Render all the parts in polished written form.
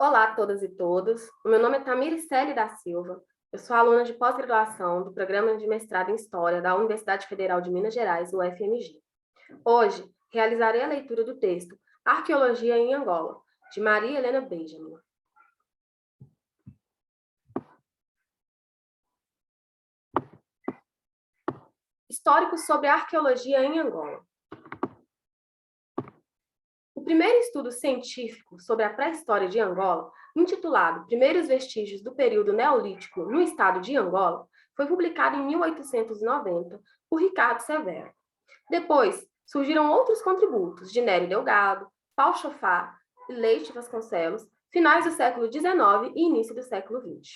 Olá a todas e todos. O meu nome é Tamiricele da Silva. Eu sou aluna de pós-graduação do Programa de Mestrado em História da Universidade Federal de Minas Gerais, UFMG. Hoje, realizarei a leitura do texto Arqueologia em Angola, de Maria Helena Benjamin. Histórico sobre a arqueologia em Angola. O primeiro estudo científico sobre a pré-história de Angola, intitulado Primeiros Vestígios do Período Neolítico no Estado de Angola, foi publicado em 1890 por Ricardo Severo. Depois, surgiram outros contributos de Nery Delgado, Paulo Chofá e Leite Vasconcelos, finais do século XIX e início do século XX.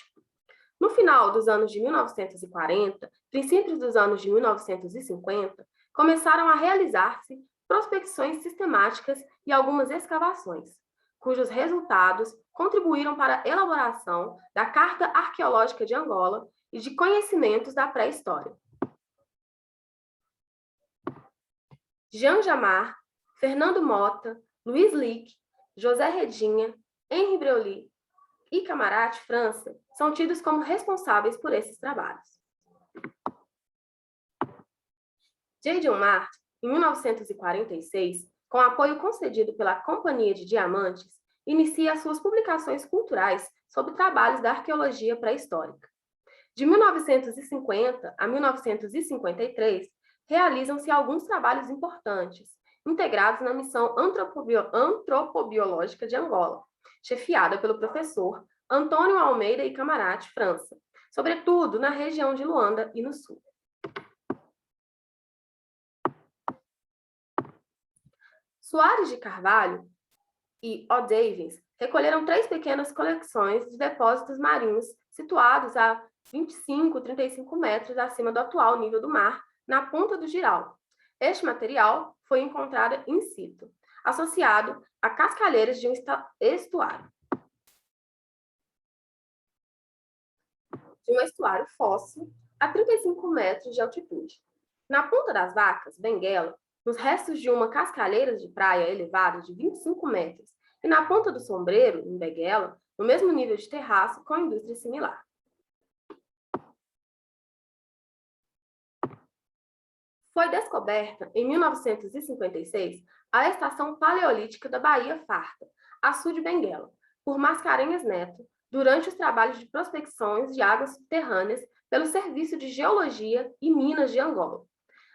No final dos anos de 1940, princípios dos anos de 1950, começaram a realizar-se prospecções sistemáticas e algumas escavações, cujos resultados contribuíram para a elaboração da Carta Arqueológica de Angola e de conhecimentos da pré-história. Jean Jamar, Fernando Mota, Luiz Lick, José Redinha, Henri Breuly e Camarate França são tidos como responsáveis por esses trabalhos. J. John Martin, em 1946, com apoio concedido pela Companhia de Diamantes, inicia as suas publicações culturais sobre trabalhos da arqueologia pré-histórica. De 1950 a 1953, realizam-se alguns trabalhos importantes, integrados na missão antropobiológica de Angola, chefiada pelo professor Antônio Almeida e Camarate França, sobretudo na região de Luanda e no sul. Soares de Carvalho e O. Davies recolheram 3 pequenas coleções de depósitos marinhos situados a 25, 35 metros acima do atual nível do mar, na Ponta do Giral. Este material foi encontrado in situ, associado a cascalheiras de um estuário. De um estuário fóssil a 35 metros de altitude. Na Ponta das Vacas, Benguela, nos restos de uma cascalheira de praia elevada de 25 metros, e na Ponta do Sombreiro, em Benguela, no mesmo nível de terraço com indústria similar. Foi descoberta, em 1956, a estação paleolítica da Baía Farta, a sul de Benguela, por Mascarenhas Neto, durante os trabalhos de prospecções de águas subterrâneas pelo Serviço de Geologia e Minas de Angola,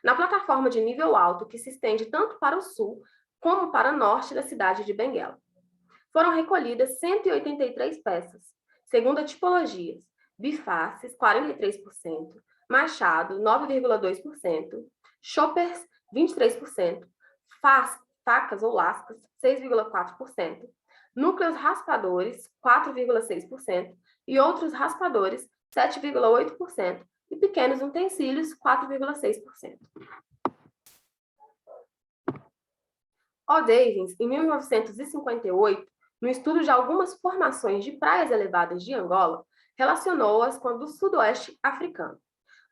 na plataforma de nível alto que se estende tanto para o sul como para o norte da cidade de Benguela. Foram recolhidas 183 peças, segundo a tipologias: bifaces, 43%, machado, 9,2%, choppers, 23%, facas ou lascas, 6,4%, núcleos raspadores, 4,6%, e outros raspadores, 7,8%, e pequenos utensílios, 4,6%. O. Davies, em 1958, no estudo de algumas formações de praias elevadas de Angola, relacionou-as com a do sudoeste africano.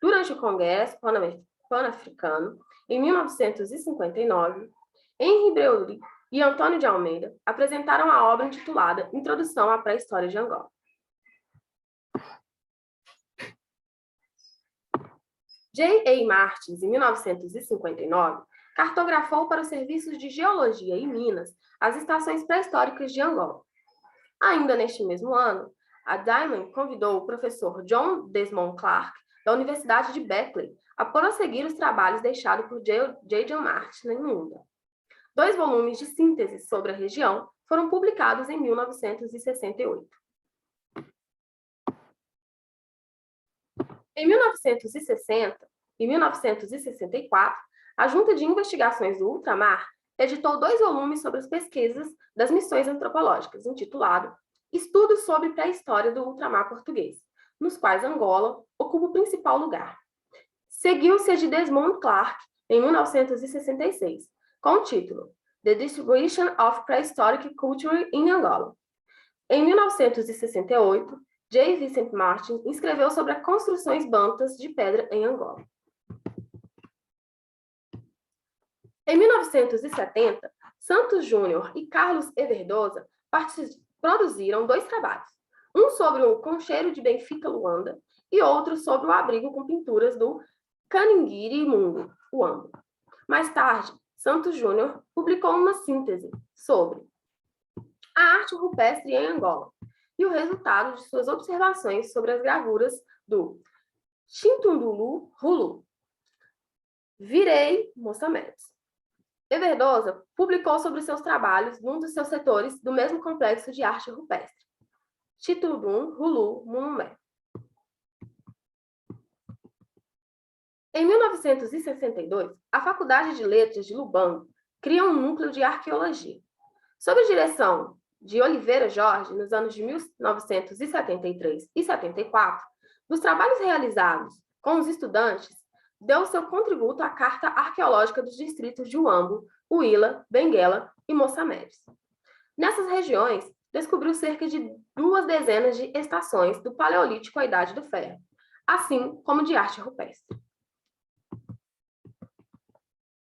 Durante o Congresso Pan-Africano, em 1959, Henri Breuly e Antônio de Almeida apresentaram a obra intitulada Introdução à Pré-História de Angola. J. A. Martins, em 1959, cartografou para os serviços de Geologia e Minas as estações pré-históricas de Angola. Ainda neste mesmo ano, a Diamond convidou o professor John Desmond Clark, da Universidade de Berkeley, a prosseguir os trabalhos deixados por J. John Martin em Luanda. 2 volumes de síntese sobre a região foram publicados em 1968. Em 1960 e 1964, a Junta de Investigações do Ultramar editou 2 volumes sobre as pesquisas das missões antropológicas, intitulado Estudos sobre Pré-História do Ultramar Português, nos quais Angola ocupa o principal lugar. Seguiu-se a de Desmond Clark, em 1966, com o título The Distribution of Prehistoric Culture in Angola. Em 1968, J. Vincent Martin escreveu sobre as construções bantas de pedra em Angola. Em 1970, Santos Júnior e Carlos Everdosa produziram 2 trabalhos, um sobre o Concheiro de Benfica, Luanda, e outro sobre o abrigo com pinturas do Caningiri Mungu, Uambo. Mais tarde, Santos Júnior publicou uma síntese sobre a arte rupestre em Angola e o resultado de suas observações sobre as gravuras do Chintundulu Hulu. Virei Moçamedes. Everdosa publicou sobre seus trabalhos num dos seus setores do mesmo complexo de arte rupestre, Chitudum Hulu Mumé. Em 1962, a Faculdade de Letras de Lubango cria um núcleo de arqueologia. Sob a direção de Oliveira Jorge, nos anos de 1973 e 74, dos trabalhos realizados com os estudantes, deu seu contributo à Carta Arqueológica dos Distritos de Uambo, Huila, Benguela e Moçamedes. Nessas regiões, descobriu cerca de 2 dezenas de estações do Paleolítico à Idade do Ferro, assim como de arte rupestre.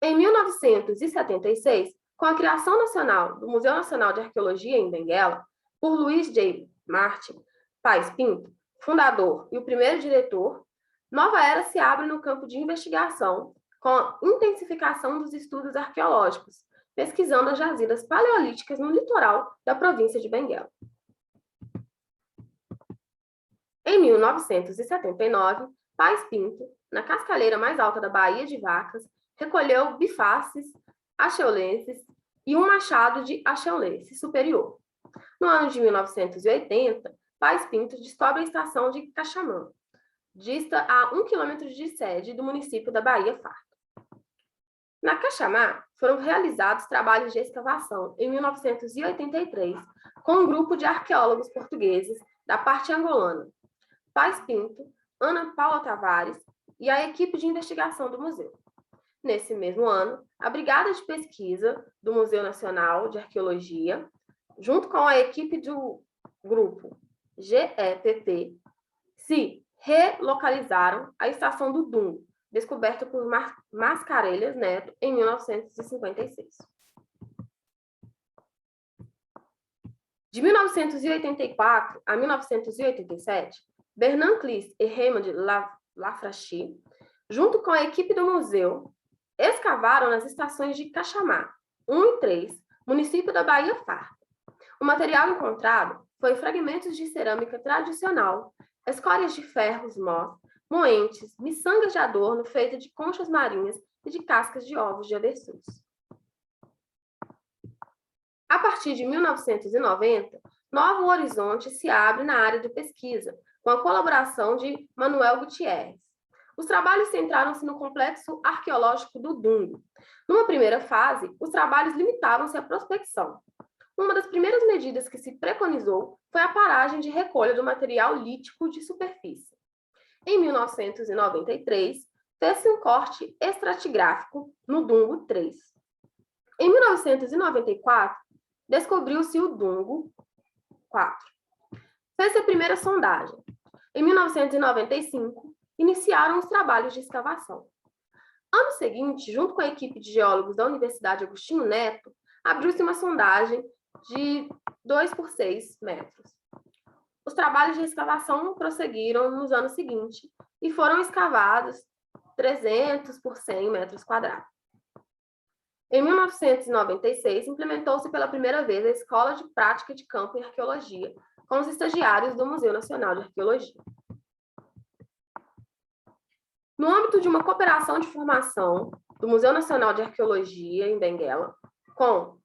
Em 1976, com a criação nacional do Museu Nacional de Arqueologia em Benguela, por Luiz J. Martin Paes Pinto, fundador e o primeiro diretor, nova era se abre no campo de investigação com a intensificação dos estudos arqueológicos, pesquisando as jazidas paleolíticas no litoral da província de Benguela. Em 1979, Paes Pinto, na cascalheira mais alta da Baía de Vacas, recolheu bifaces axeulenses e um machado de axeulense superior. No ano de 1980, Paes Pinto descobre a estação de Caxamã, dista a 1 quilômetro de sede do município da Baía Farta. Na Caxamã, foram realizados trabalhos de escavação em 1983 com um grupo de arqueólogos portugueses da parte angolana, Paes Pinto, Ana Paula Tavares e a equipe de investigação do museu. Nesse mesmo ano, a Brigada de Pesquisa do Museu Nacional de Arqueologia, junto com a equipe do grupo GEPP, se relocalizaram à estação do Dungo, descoberta por Mascarenhas Neto em 1956. De 1984 a 1987, Bernard Clis e Raymond Lafraiche, junto com a equipe do museu, escavaram nas estações de Caxamã, 1 e 3, município da Baía Farta. O material encontrado foi fragmentos de cerâmica tradicional, escórias de ferros moentes, miçangas de adorno feita de conchas marinhas e de cascas de ovos de avestruz. A partir de 1990, novo horizonte se abre na área de pesquisa, com a colaboração de Manuel Gutierrez. Os trabalhos centraram-se no complexo arqueológico do Dungo. Numa primeira fase, os trabalhos limitavam-se à prospecção. Uma das primeiras medidas que se preconizou foi a paragem de recolha do material lítico de superfície. Em 1993, fez-se um corte estratigráfico no Dungo 3. Em 1994, descobriu-se o Dungo 4. Fez-se a primeira sondagem. Em 1995, iniciaram os trabalhos de escavação. Ano seguinte, junto com a equipe de geólogos da Universidade Agostinho Neto, abriu-se uma sondagem de 2 por 6 metros. Os trabalhos de escavação prosseguiram nos anos seguintes e foram escavados 300 por 100 metros quadrados. Em 1996, implementou-se pela primeira vez a Escola de Prática de Campo em Arqueologia, com os estagiários do Museu Nacional de Arqueologia. No âmbito de uma cooperação de formação do Museu Nacional de Arqueologia em Benguela, com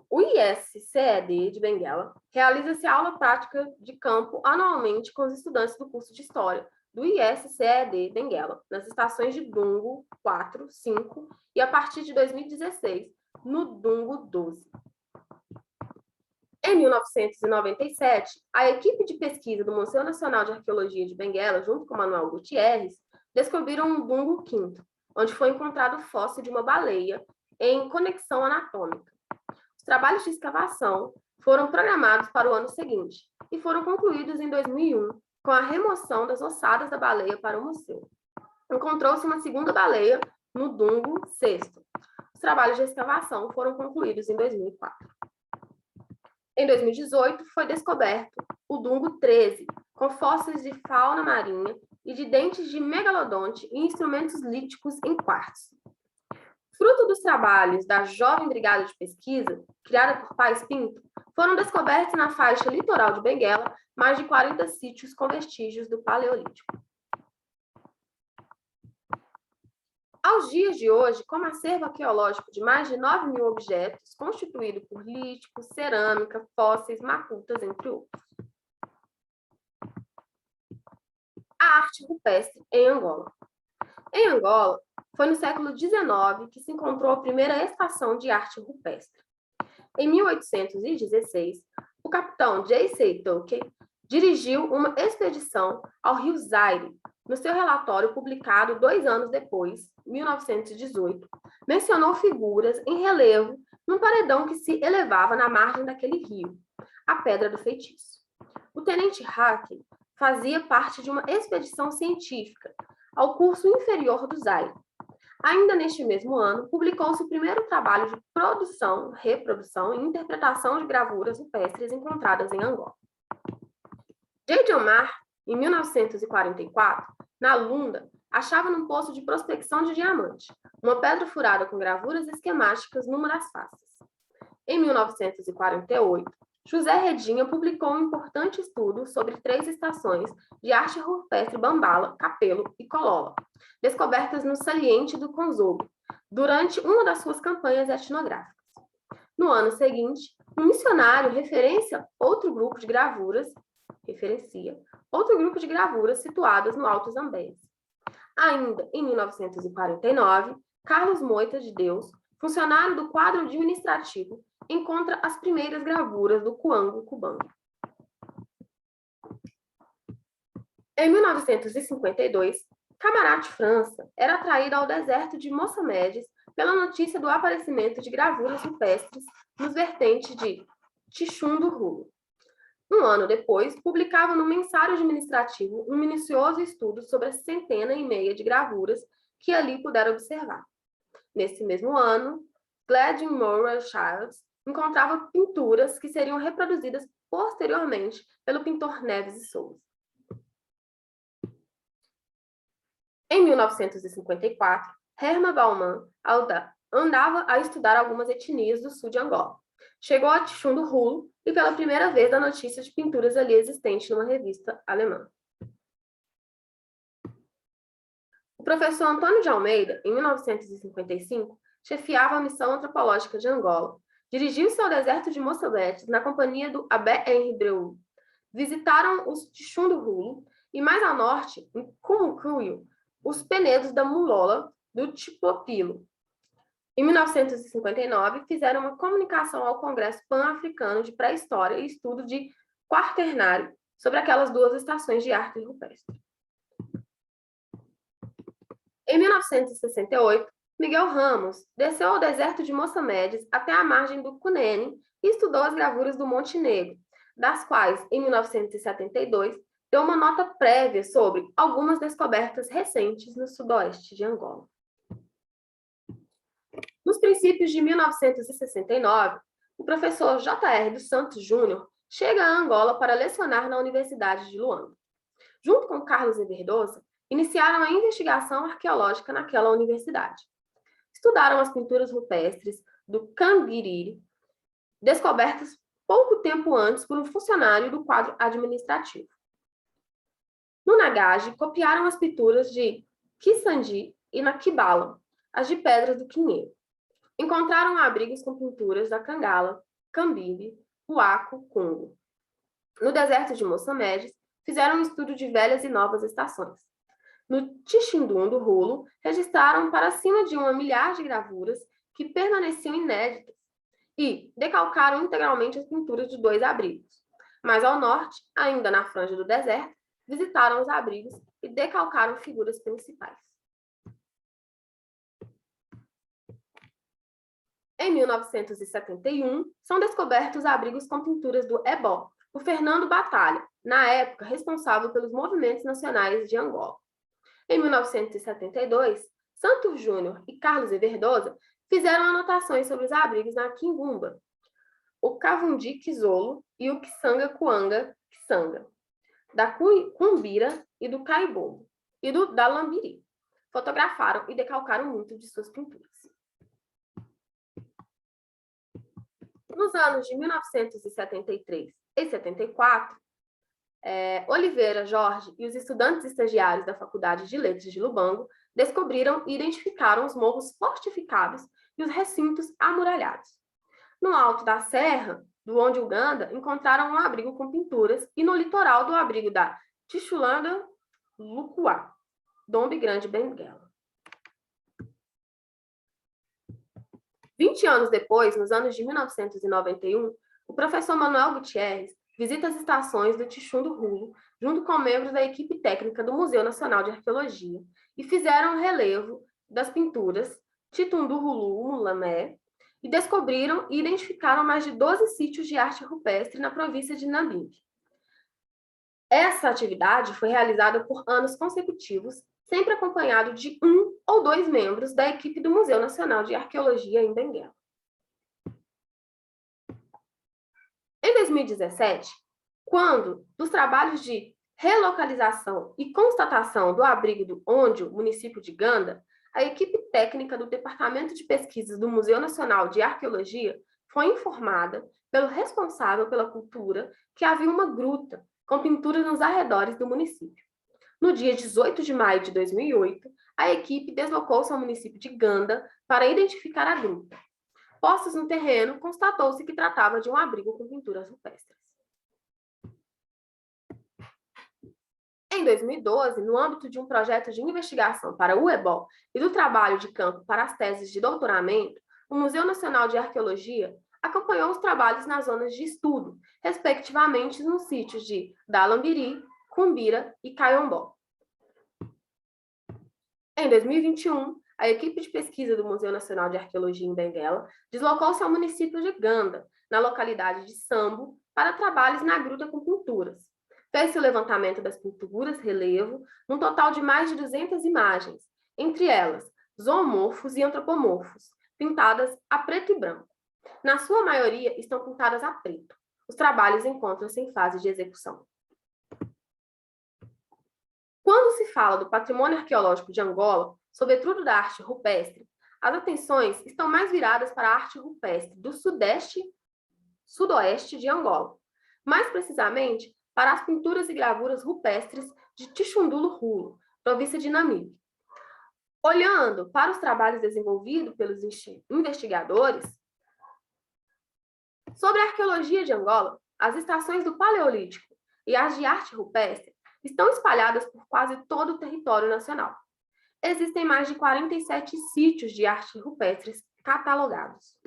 o ISCED de Benguela, realiza-se aula prática de campo anualmente com os estudantes do curso de História do ISCED Benguela, nas estações de Dungo 4, 5 e, a partir de 2016, no Dungo 12. Em 1997, a equipe de pesquisa do Museu Nacional de Arqueologia de Benguela, junto com Manuel Gutierrez, descobriram um Dungo 5, onde foi encontrado o fóssil de uma baleia em conexão anatômica. Os trabalhos de escavação foram programados para o ano seguinte e foram concluídos em 2001, com a remoção das ossadas da baleia para o museu. Encontrou-se uma segunda baleia no Dungo 6. Os trabalhos de escavação foram concluídos em 2004. Em 2018, foi descoberto o Dungo 13, com fósseis de fauna marinha e de dentes de megalodonte e instrumentos líticos em quartzo. Fruto dos trabalhos da jovem brigada de pesquisa, criada por Paes Pinto, foram descobertos na faixa litoral de Benguela mais de 40 sítios com vestígios do Paleolítico. Aos dias de hoje, com um acervo arqueológico de mais de 9.000 objetos, constituído por líticos, cerâmica, fósseis, macutas, entre outros. A arte rupestre em Angola. Em Angola, foi no século XIX que se encontrou a primeira estação de arte rupestre. Em 1816, o capitão J.C. Tolkien dirigiu uma expedição ao rio Zaire. No seu relatório publicado 2 anos depois, 1918, mencionou figuras em relevo num paredão que se elevava na margem daquele rio, a Pedra do Feitiço. O tenente Haken fazia parte de uma expedição científica ao curso inferior do Zaire. Ainda neste mesmo ano, publicou-se o primeiro trabalho de produção, reprodução e interpretação de gravuras rupestres encontradas em Angola. J. John Marr, em 1944, na Lunda, achava num poço de prospecção de diamante, uma pedra furada com gravuras esquemáticas numa das faces. Em 1948, José Redinha publicou um importante estudo sobre 3 estações de arte rupestre Bambala, Capelo e Colola, descobertas no saliente do Konzobo, durante uma das suas campanhas etnográficas. No ano seguinte, um missionário referencia outro grupo de gravuras situadas no Alto Zambeze. Ainda em 1949, Carlos Moita de Deus, funcionário do quadro administrativo, encontra as primeiras gravuras do Cuango Cubango. Em 1952, Camarate França era atraído ao deserto de Moçambique pela notícia do aparecimento de gravuras rupestres nos vertentes de Tixum do Rulo. Um ano depois, publicava no Mensário Administrativo um minucioso estudo sobre a 150 de gravuras que ali puderam observar. Nesse mesmo ano, Gladwin Moore Childs encontrava pinturas que seriam reproduzidas posteriormente pelo pintor Neves e Souza. Em 1954, Herman Baumann andava a estudar algumas etnias do sul de Angola. Chegou a Tixum do Rulo e pela primeira vez dá notícia de pinturas ali existentes numa revista alemã. O professor Antônio de Almeida, em 1955, chefiava a missão antropológica de Angola. Dirigiu-se ao deserto de Moçambique na companhia do Abé Henri Breu. Visitaram os Tixum do Rulo e, mais ao norte, em Cumucuio, os penedos da Mulola do Tipopilo. Em 1959, fizeram uma comunicação ao Congresso Pan-Africano de Pré-História e Estudo de Quaternário sobre aquelas 2 estações de arte rupestre. Em 1968, Miguel Ramos desceu ao deserto de Moçambique até a margem do Cunene e estudou as gravuras do Monte Negro, das quais, em 1972, deu uma nota prévia sobre algumas descobertas recentes no sudoeste de Angola. Nos princípios de 1969, o professor J.R. dos Santos Júnior chega a Angola para lecionar na Universidade de Luanda. Junto com Carlos Everdosa, iniciaram a investigação arqueológica naquela universidade. Estudaram as pinturas rupestres do Cambiriri, descobertas pouco tempo antes por um funcionário do quadro administrativo. No Nagaje, copiaram as pinturas de Kisandi e na Kibala, as de pedras do Quinheiro. Encontraram abrigos com pinturas da Cangala, Cambimbe, Huaco, Congo. No deserto de Moçambique, fizeram um estudo de velhas e novas estações. No Tixindum do Rulo, registraram para cima de 1 milhar de gravuras que permaneciam inéditas e decalcaram integralmente as pinturas de 2 abrigos. Mais ao norte, ainda na franja do deserto, visitaram os abrigos e decalcaram figuras principais. Em 1971, são descobertos abrigos com pinturas do Ebó, por Fernando Batalha, na época responsável pelos movimentos nacionais de Angola. Em 1972, Santos Júnior e Carlos Everdosa fizeram anotações sobre os abrigos na Quimbumba. o Kavundi Kizolo e o Kisanga Kuanga Kisanga, da Cumbira e do Caibombo, e da Lambiri. Fotografaram e decalcaram muito de suas pinturas. Nos anos de 1973 e 74, Oliveira Jorge e os estudantes estagiários da Faculdade de Letras de Lubango descobriram e identificaram os morros fortificados e os recintos amuralhados. No alto da serra, do onde Uganda, encontraram um abrigo com pinturas e no litoral do abrigo da Tixulanda Lukuá, Dombe Grande, Benguela. 20 anos depois, nos anos de 1991, o professor Manuel Gutierrez visita as estações do Tixundo Rulo, junto com membros da equipe técnica do Museu Nacional de Arqueologia, e fizeram um relevo das pinturas Titundu Rulu Mulamé, e descobriram e identificaram mais de 12 sítios de arte rupestre na província de Nambimbi. Essa atividade foi realizada por anos consecutivos, sempre acompanhado de 1 ou 2 membros da equipe do Museu Nacional de Arqueologia em Benguela. Em 2017, quando, dos trabalhos de relocalização e constatação do abrigo do Ondio, município de Ganda, a equipe técnica do Departamento de Pesquisas do Museu Nacional de Arqueologia foi informada pelo responsável pela cultura que havia uma gruta com pinturas nos arredores do município. No dia 18 de maio de 2008, a equipe deslocou-se ao município de Ganda para identificar a gruta. Postos no terreno, constatou-se que tratava de um abrigo com pinturas rupestres. Em 2012, no âmbito de um projeto de investigação para o UEBOL e do trabalho de campo para as teses de doutoramento, o Museu Nacional de Arqueologia acompanhou os trabalhos nas zonas de estudo, respectivamente nos sítios de Dalambiri, Cumbira e Caiombó. Em 2021, a equipe de pesquisa do Museu Nacional de Arqueologia em Benguela deslocou-se ao município de Ganda, na localidade de Sambo, para trabalhos na gruta com pinturas. Fez-se o levantamento das pinturas, relevo, num total de mais de 200 imagens, entre elas zoomorfos e antropomorfos, pintadas a preto e branco. Na sua maioria, estão pintadas a preto. Os trabalhos encontram-se em fase de execução. Quando se fala do patrimônio arqueológico de Angola, sobretudo da arte rupestre, as atenções estão mais viradas para a arte rupestre do sudoeste de Angola, mais precisamente para as pinturas e gravuras rupestres de Tixundulo Rulo, província de Namibe. Olhando para os trabalhos desenvolvidos pelos investigadores sobre a arqueologia de Angola, as estações do Paleolítico e as de arte rupestre estão espalhadas por quase todo o território nacional. Existem mais de 47 sítios de arte rupestres catalogados.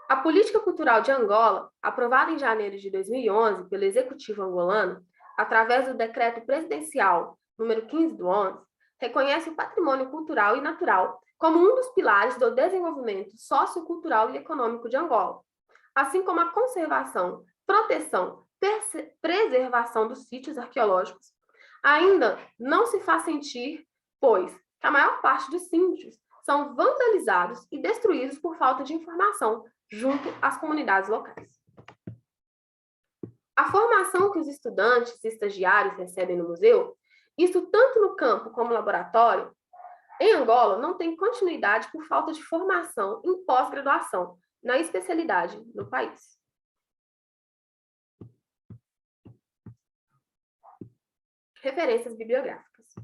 A Política Cultural de Angola, aprovada em janeiro de 2011 pelo Executivo angolano, através do Decreto Presidencial número 15 do 11, reconhece o patrimônio cultural e natural como um dos pilares do desenvolvimento sociocultural e econômico de Angola, assim como a conservação, proteção, preservação dos sítios arqueológicos. Ainda não se faz sentir, pois a maior parte dos sítios são vandalizados e destruídos por falta de informação junto às comunidades locais. A formação que os estudantes e estagiários recebem no museu, isso tanto no campo como no laboratório, em Angola não tem continuidade por falta de formação em pós-graduação na especialidade no país. Referências bibliográficas.